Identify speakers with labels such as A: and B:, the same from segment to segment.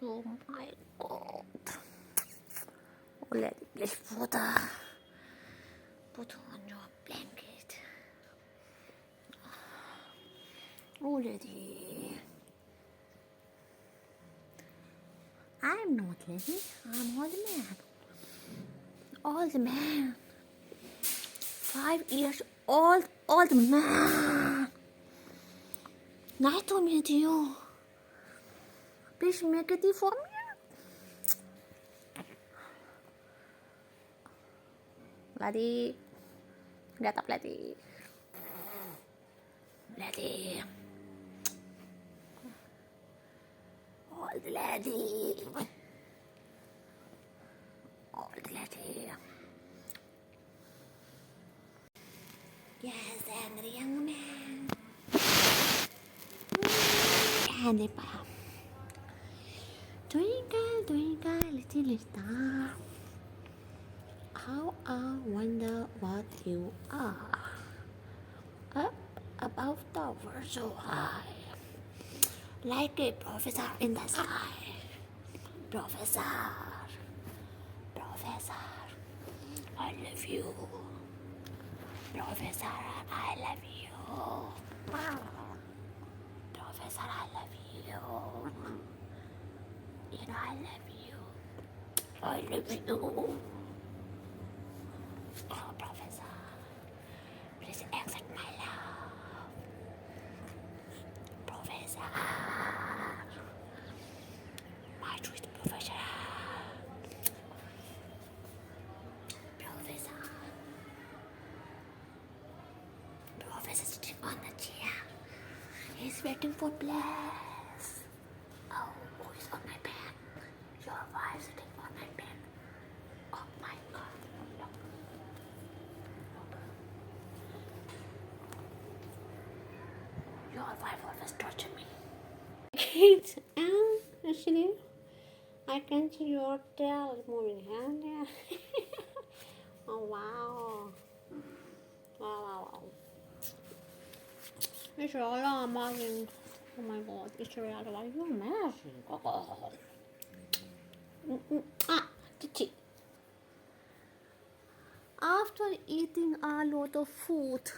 A: Oh my god. Oh, let me please put on your blanket. Oh, lady. I'm not lazy. I'm old man. Old man. 5 years old man. Nice to meet you. Please make it for me. Lady. Get up, lady. Lady. Old lady. Old lady. Yes, angry young man. And the palm. Twinkle, twinkle, little star. How I wonder what you are. Up above the world so high. Like a professor in the sky. Professor. Professor. I love you. Professor, I love you. Professor, I love you. You know I love you. I love you. Oh, Professor, please accept my love. Professor, my sweet professor. Professor. Professor sitting on the chair. He's waiting for bless. Oh, who is on my bed? Your wife sitting on my bed. Oh my god. Look. Your wife always torture me. Kids, actually, I can see your tail moving hand there. Oh wow. Wow. It's really amazing. Oh my god, it's really amazing. Chichi. After eating a lot of food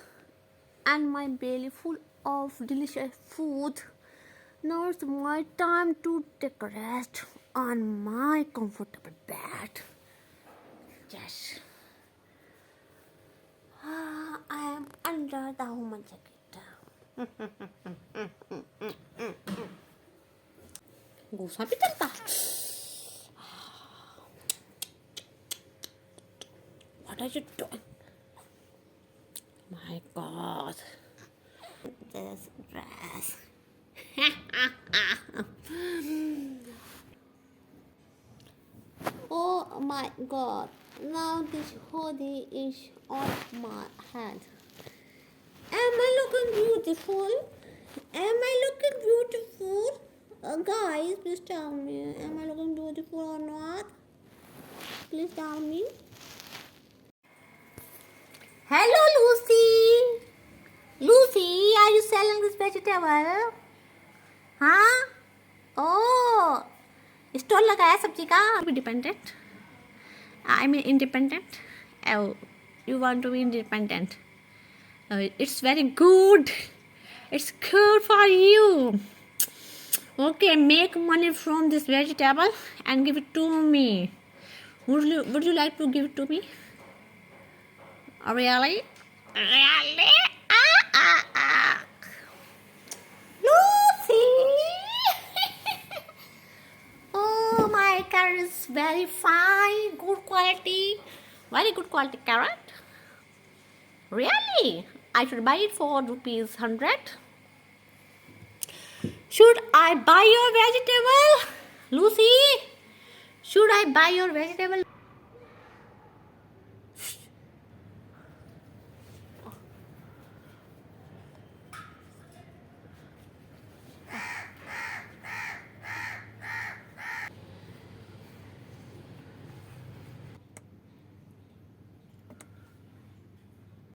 A: and my belly full of delicious food, now it's my time to take a rest on my comfortable bed. Yes. I am under the woman jacket. Gusa भी चलता. What are you doing? My God. This dress. Oh my God. Now this hoodie is on my head. Am I looking beautiful? Am I looking beautiful? Guys, please tell me. Am I looking beautiful or not? Please tell me. Hello, Lucy. Lucy, are you selling this vegetable? हाँ? Oh, stall लगाया सब्जी का? Be dependent. I mean independent. Oh, you want to be independent. It's very good. It's good for you. Okay, make money from this vegetable and give it to me. Would you like to give it to me? Really? Really? Lucy! Oh, my carrot is very fine. Good quality. Very good quality carrot. Really? I should buy it for rupees 100. Should I buy your vegetable? Lucy? Should I buy your vegetable?